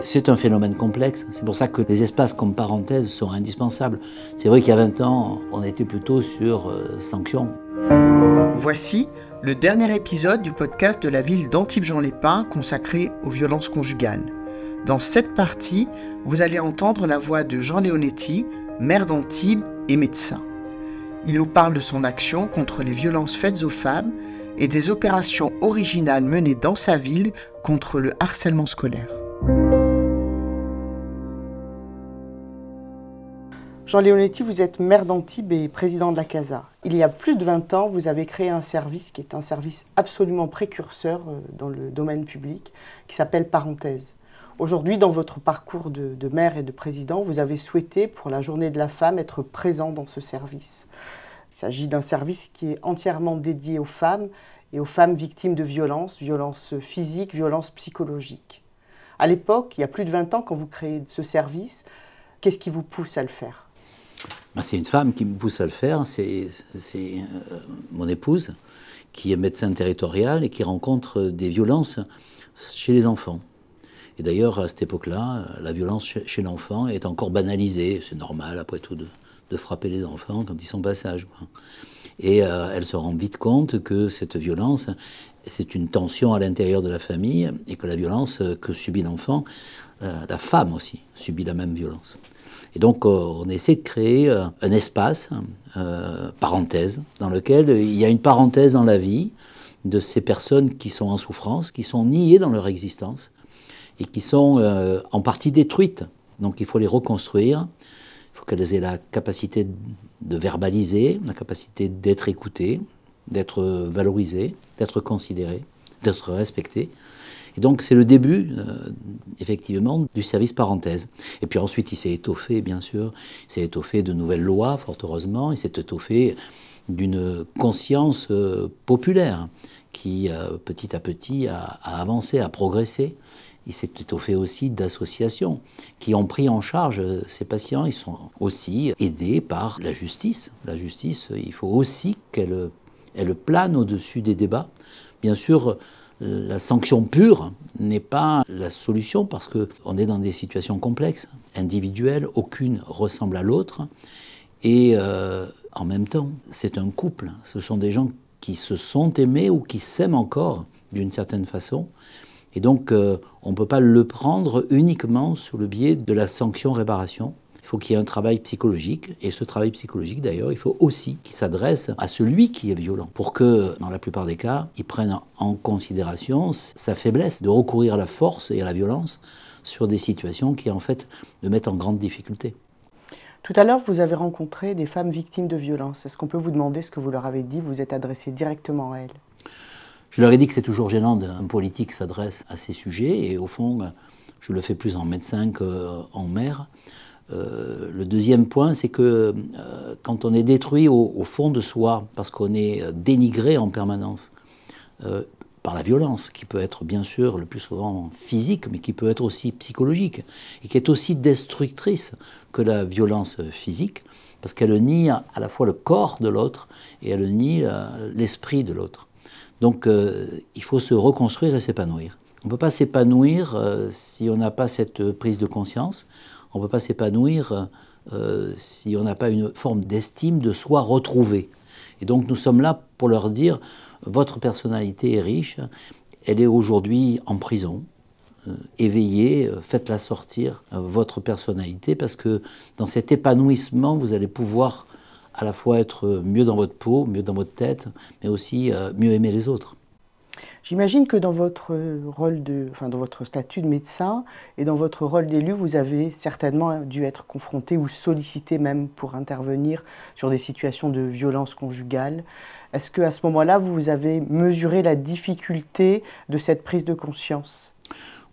C'est un phénomène complexe, c'est pour ça que les espaces comme parenthèse sont indispensables. C'est vrai qu'il y a 20 ans, on était plutôt sur sanctions. Voici le dernier épisode du podcast de la ville d'Antibes-Juan-les-Pins consacré aux violences conjugales. Dans cette partie, vous allez entendre la voix de Jean Leonetti, maire d'Antibes et médecin. Il nous parle de son action contre les violences faites aux femmes et des opérations originales menées dans sa ville contre le harcèlement scolaire. Jean Leonetti, vous êtes maire d'Antibes et président de la CASA. Il y a plus de 20 ans, vous avez créé un service qui est un service absolument précurseur dans le domaine public, qui s'appelle Parenthèse. Aujourd'hui, dans votre parcours de maire et de président, vous avez souhaité, pour la Journée de la femme, être présent dans ce service. Il s'agit d'un service qui est entièrement dédié aux femmes et aux femmes victimes de violences physiques, violences psychologiques. À l'époque, il y a plus de 20 ans, quand vous créez ce service, qu'est-ce qui vous pousse à le faire ? C'est une femme qui me pousse à le faire, c'est mon épouse, qui est médecin territorial et qui rencontre des violences chez les enfants. Et d'ailleurs, à cette époque-là, la violence chez l'enfant est encore banalisée. C'est normal, après tout, de frapper les enfants quand ils sont pas sages. Et elle se rend vite compte que cette violence, c'est une tension à l'intérieur de la famille et que la violence que subit l'enfant, la femme aussi subit la même violence. Et donc, on essaie de créer un espace, parenthèse, dans lequel il y a une parenthèse dans la vie de ces personnes qui sont en souffrance, qui sont niées dans leur existence et qui sont en partie détruites. Donc, il faut les reconstruire. Il faut qu'elles aient la capacité de verbaliser, la capacité d'être écoutées, d'être valorisées, d'être considérées, d'être respectées. Et donc c'est le début, effectivement, du service parenthèse. Et puis ensuite, il s'est étoffé, bien sûr, il s'est étoffé de nouvelles lois, fort heureusement, il s'est étoffé d'une conscience populaire qui, petit à petit, a avancé, a progressé. Il s'est étoffé aussi d'associations qui ont pris en charge ces patients. Ils sont aussi aidés par la justice. La justice, il faut aussi qu'elle plane au-dessus des débats. Bien sûr, la sanction pure n'est pas la solution parce qu'on est dans des situations complexes, individuelles, aucune ressemble à l'autre. Et en même temps, c'est un couple. Ce sont des gens qui se sont aimés ou qui s'aiment encore d'une certaine façon. Et donc, on ne peut pas le prendre uniquement sur le biais de la sanction-réparation. Il faut qu'il y ait un travail psychologique, et ce travail psychologique d'ailleurs, il faut aussi qu'il s'adresse à celui qui est violent, pour que, dans la plupart des cas, il prenne en considération sa faiblesse de recourir à la force et à la violence sur des situations qui en fait le mettent en grande difficulté. Tout à l'heure, vous avez rencontré des femmes victimes de violences. Est-ce qu'on peut vous demander ce que vous leur avez dit ? Vous êtes adressé directement à elles. Je leur ai dit que c'est toujours gênant qu'un politique s'adresse à ces sujets, et au fond, je le fais plus en médecin qu'en maire. Le deuxième point, c'est que quand on est détruit au fond de soi, parce qu'on est dénigré en permanence par la violence, qui peut être bien sûr le plus souvent physique, mais qui peut être aussi psychologique, et qui est aussi destructrice que la violence physique, parce qu'elle nie à la fois le corps de l'autre et elle nie l'esprit de l'autre. Donc il faut se reconstruire et s'épanouir. On ne peut pas s'épanouir si on n'a pas cette prise de conscience. On ne peut pas s'épanouir si on n'a pas une forme d'estime de soi retrouvée. Et donc nous sommes là pour leur dire, votre personnalité est riche, elle est aujourd'hui en prison, éveillez, faites-la sortir, votre personnalité, parce que dans cet épanouissement, vous allez pouvoir à la fois être mieux dans votre peau, mieux dans votre tête, mais aussi mieux aimer les autres. J'imagine que dans votre rôle dans votre statut de médecin et dans votre rôle d'élu, vous avez certainement dû être confronté ou sollicité même pour intervenir sur des situations de violence conjugale. Est-ce qu'à ce moment-là, vous avez mesuré la difficulté de cette prise de conscience ?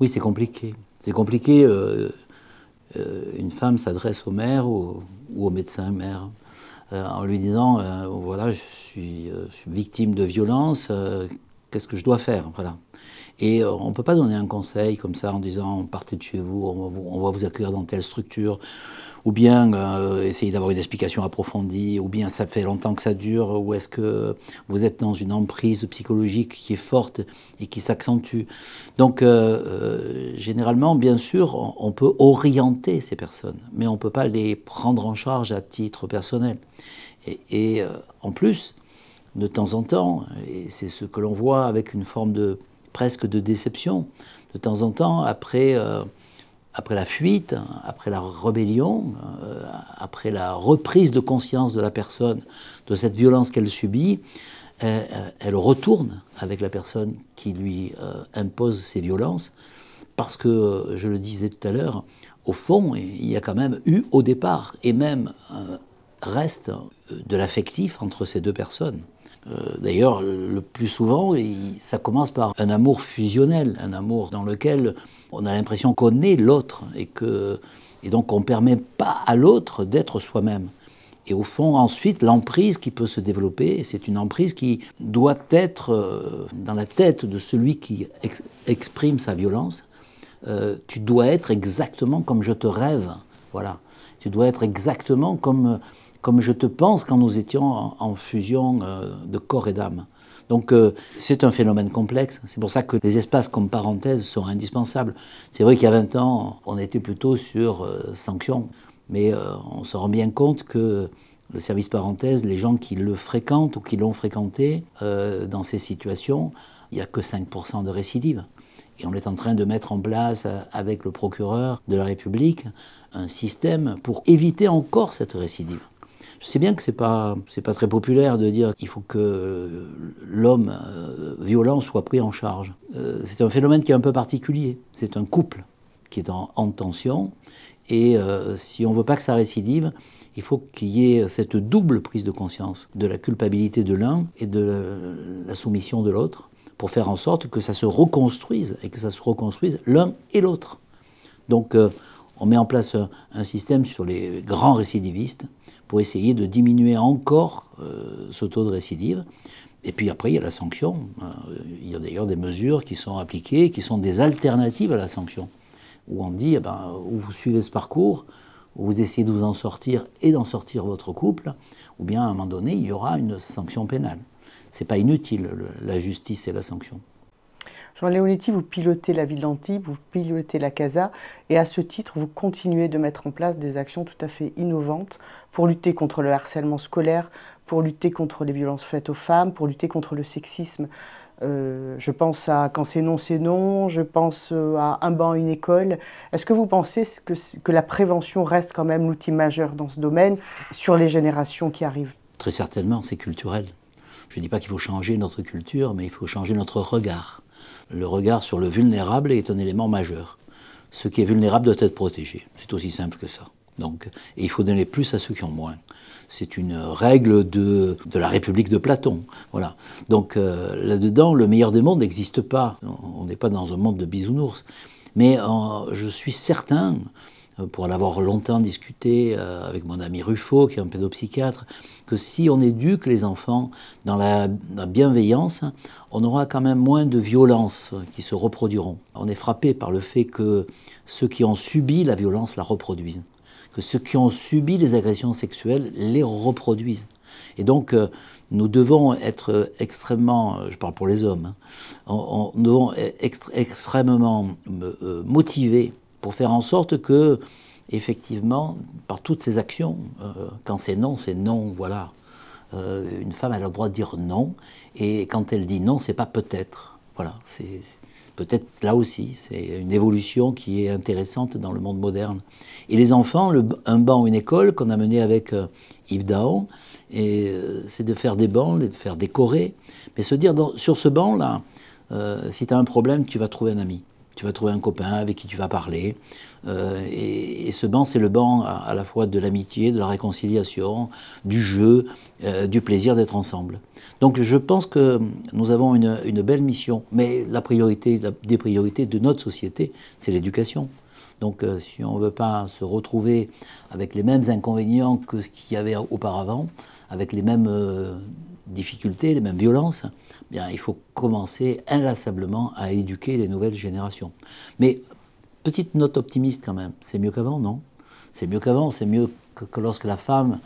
Oui, c'est compliqué. C'est compliqué. Une femme s'adresse au maire ou au médecin maire en lui disant voilà, je suis victime de violence. Qu'est-ce que je dois faire, voilà. Et on ne peut pas donner un conseil comme ça en disant partez de chez vous, on va vous accueillir dans telle structure, ou bien essayer d'avoir une explication approfondie, ou bien ça fait longtemps que ça dure, ou est-ce que vous êtes dans une emprise psychologique qui est forte et qui s'accentue. Donc généralement, bien sûr, on peut orienter ces personnes, mais on ne peut pas les prendre en charge à titre personnel. Et en plus, de temps en temps, et c'est ce que l'on voit avec une forme de presque de déception, de temps en temps, après la fuite, après la rébellion, après la reprise de conscience de la personne, de cette violence qu'elle subit, elle retourne avec la personne qui lui impose ces violences, parce que, je le disais tout à l'heure, au fond, il y a quand même eu au départ, et même reste de l'affectif entre ces deux personnes. D'ailleurs, le plus souvent, ça commence par un amour fusionnel, un amour dans lequel on a l'impression qu'on est l'autre et donc on ne permet pas à l'autre d'être soi-même. Et au fond, ensuite, l'emprise qui peut se développer, c'est une emprise qui doit être dans la tête de celui qui exprime sa violence. Tu dois être exactement comme je te rêve, voilà. Tu dois être exactement comme je te pense quand nous étions en fusion de corps et d'âme. Donc c'est un phénomène complexe, c'est pour ça que les espaces comme parenthèse sont indispensables. C'est vrai qu'il y a 20 ans, on était plutôt sur sanction, mais on se rend bien compte que le service parenthèse, les gens qui le fréquentent ou qui l'ont fréquenté dans ces situations, il n'y a que 5% de récidive. Et on est en train de mettre en place, avec le procureur de la République, un système pour éviter encore cette récidive. Je sais bien que c'est pas très populaire de dire qu'il faut que l'homme violent soit pris en charge. C'est un phénomène qui est un peu particulier. C'est un couple qui est en tension. Et si on ne veut pas que ça récidive, il faut qu'il y ait cette double prise de conscience de la culpabilité de l'un et de la soumission de l'autre, pour faire en sorte que ça se reconstruise, et que ça se reconstruise l'un et l'autre. Donc on met en place un système sur les grands récidivistes pour essayer de diminuer encore ce taux de récidive. Et puis après, il y a la sanction. Il y a d'ailleurs des mesures qui sont appliquées, qui sont des alternatives à la sanction, où on dit, ou vous suivez ce parcours, où vous essayez de vous en sortir et d'en sortir votre couple, ou bien à un moment donné, il y aura une sanction pénale. C'est pas inutile, la justice et la sanction. Jean Leonetti, vous pilotez la ville d'Antibes, vous pilotez la CASA, et à ce titre, vous continuez de mettre en place des actions tout à fait innovantes pour lutter contre le harcèlement scolaire, pour lutter contre les violences faites aux femmes, pour lutter contre le sexisme. Je pense à Quand c'est non, je pense à Un banc, une école. Est-ce que vous pensez que la prévention reste quand même l'outil majeur dans ce domaine, sur les générations qui arrivent? Très certainement, c'est culturel. Je ne dis pas qu'il faut changer notre culture, mais il faut changer notre regard. Le regard sur le vulnérable est un élément majeur. Ce qui est vulnérable doit être protégé. C'est aussi simple que ça. Donc, et il faut donner plus à ceux qui ont moins. C'est une règle de la République de Platon. Voilà. Donc là-dedans, le meilleur des mondes n'existe pas. On n'est pas dans un monde de bisounours. Mais je suis certain, pour en avoir longtemps discuté avec mon ami Ruffo, qui est un pédopsychiatre, que si on éduque les enfants dans la bienveillance, on aura quand même moins de violences qui se reproduiront. On est frappé par le fait que ceux qui ont subi la violence la reproduisent, que ceux qui ont subi les agressions sexuelles les reproduisent. Et donc, nous devons être extrêmement, je parle pour les hommes, nous devons être extrêmement motivés pour faire en sorte que, effectivement, par toutes ces actions, quand c'est non, voilà. Une femme, elle a le droit de dire non, et quand elle dit non, c'est pas peut-être. Voilà, c'est peut-être là aussi, c'est une évolution qui est intéressante dans le monde moderne. Et les enfants, Un banc, une école, qu'on a mené avec Yves Daon, c'est de faire des bancs, de faire décorer, mais se dire, sur ce banc-là, si tu as un problème, tu vas trouver un ami. Tu vas trouver un copain avec qui tu vas parler. Et ce banc, c'est le banc à la fois de l'amitié, de la réconciliation, du jeu, du plaisir d'être ensemble. Donc je pense que nous avons une belle mission. Mais la des priorités de notre société, c'est l'éducation. Donc si on ne veut pas se retrouver avec les mêmes inconvénients que ce qu'il y avait auparavant, avec les mêmes difficultés, les mêmes violences, bien, il faut commencer inlassablement à éduquer les nouvelles générations. Mais petite note optimiste quand même, c'est mieux qu'avant, non? c'est mieux qu'avant, c'est mieux que lorsque la femme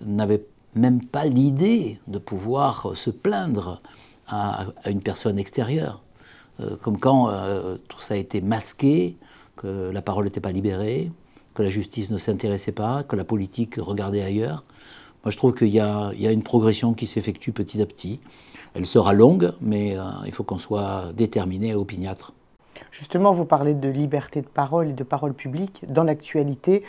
n'avait même pas l'idée de pouvoir se plaindre à une personne extérieure. Comme quand tout ça a été masqué, que la parole n'était pas libérée, que la justice ne s'intéressait pas, que la politique regardait ailleurs. Moi, je trouve qu'il y a une progression qui s'effectue petit à petit. Elle sera longue, mais il faut qu'on soit déterminé et opiniâtre. Justement, vous parlez de liberté de parole et de parole publique. Dans l'actualité,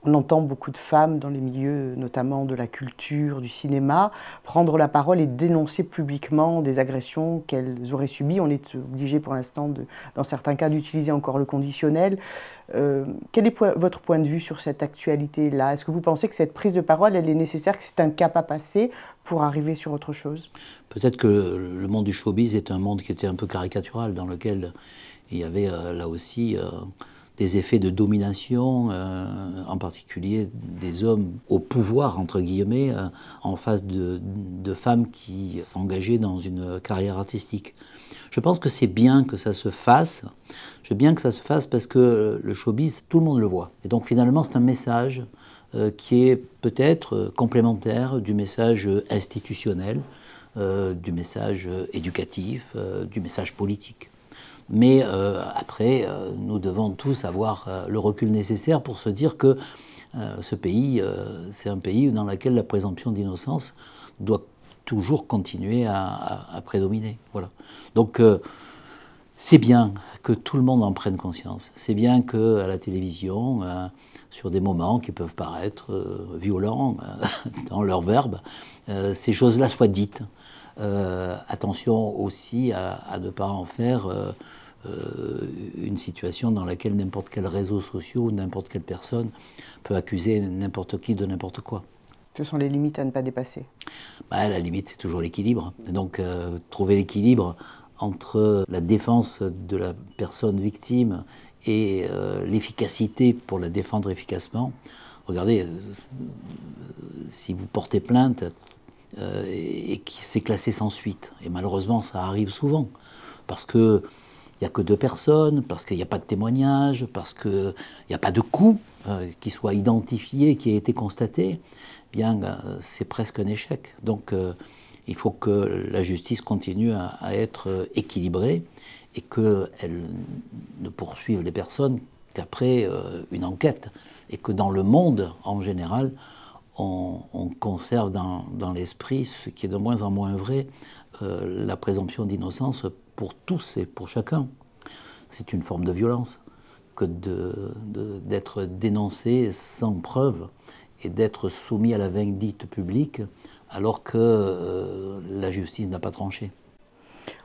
on entend beaucoup de femmes dans les milieux, notamment de la culture, du cinéma, prendre la parole et dénoncer publiquement des agressions qu'elles auraient subies. On est obligé pour l'instant, dans certains cas, d'utiliser encore le conditionnel. Quel est votre point de vue sur cette actualité-là? Est-ce que vous pensez que cette prise de parole, elle est nécessaire, que c'est un cap à passer pour arriver sur autre chose? Peut-être que le monde du showbiz est un monde qui était un peu caricatural, dans lequel il y avait là aussi des effets de domination, en particulier des hommes au pouvoir, entre guillemets, en face de femmes qui s'engageaient dans une carrière artistique. Je pense que c'est bien que ça se fasse. Je veux bien que ça se fasse parce que le showbiz, tout le monde le voit. Et donc finalement, c'est un message qui est peut-être complémentaire du message institutionnel, du message éducatif, du message politique. Mais après, nous devons tous avoir le recul nécessaire pour se dire que ce pays, c'est un pays dans lequel la présomption d'innocence doit toujours continuer à prédominer. Voilà. Donc c'est bien que tout le monde en prenne conscience. C'est bien qu'à la télévision, sur des moments qui peuvent paraître violents dans leur verbe, ces choses-là soient dites. Attention aussi à ne pas en faire une situation dans laquelle n'importe quel réseau social ou n'importe quelle personne peut accuser n'importe qui de n'importe quoi. Ce sont les limites à ne pas dépasser. La limite, c'est toujours l'équilibre. Donc trouver l'équilibre entre la défense de la personne victime et l'efficacité pour la défendre efficacement. Regardez, si vous portez plainte et que c'est classé sans suite, et malheureusement ça arrive souvent, parce que il n'y a que 2 personnes, parce qu'il n'y a pas de témoignage, parce qu'il n'y a pas de coup qui soit identifié, qui ait été constaté, bien c'est presque un échec. Donc il faut que la justice continue à être équilibrée et qu'elle ne poursuive les personnes qu'après une enquête. Et que dans le monde, en général, on conserve dans l'esprit, ce qui est de moins en moins vrai, la présomption d'innocence pour tous et pour chacun. C'est une forme de violence que d'être dénoncé sans preuve et d'être soumis à la vindicte publique alors que la justice n'a pas tranché.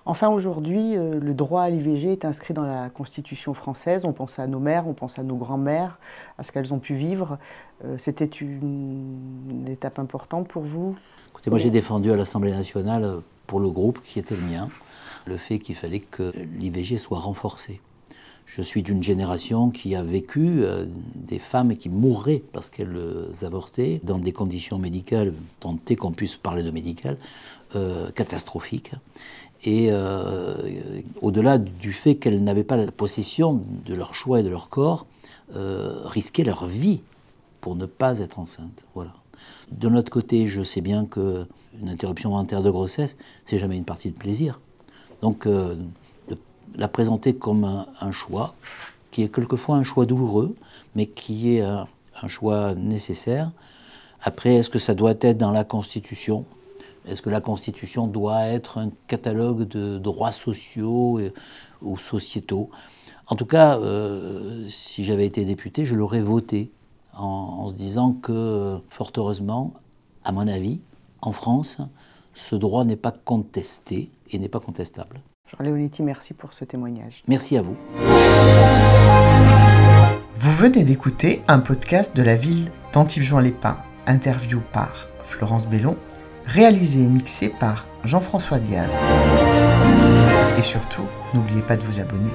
Enfin, aujourd'hui, le droit à l'IVG est inscrit dans la Constitution française. On pense à nos mères, on pense à nos grands-mères, à ce qu'elles ont pu vivre. C'était une étape importante pour vous? Écoutez, moi j'ai défendu à l'Assemblée nationale, pour le groupe qui était le mien, le fait qu'il fallait que l'IVG soit renforcée. Je suis d'une génération qui a vécu des femmes qui mourraient parce qu'elles avortaient dans des conditions médicales, tant est qu'on puisse parler de médicales, catastrophiques. Et au-delà du fait qu'elles n'avaient pas la possession de leur choix et de leur corps, risquaient leur vie pour ne pas être enceinte. Voilà. De notre côté, je sais bien qu'une interruption volontaire de grossesse, c'est jamais une partie de plaisir. Donc, la présenter comme un choix, qui est quelquefois un choix douloureux, mais qui est un choix nécessaire. Après, est-ce que ça doit être dans la Constitution ? Est-ce que la Constitution doit être un catalogue de droits sociaux ou sociétaux? En tout cas, si j'avais été député, je l'aurais voté en se disant que, fort heureusement, à mon avis, en France, ce droit n'est pas contesté et n'est pas contestable. Jean Leonetti, merci pour ce témoignage. Merci à vous. Vous venez d'écouter un podcast de la ville d'Antibes-Juan-les-Pins, interview par Florence Bellon, réalisé et mixé par Jean-François Diaz. Et surtout, n'oubliez pas de vous abonner.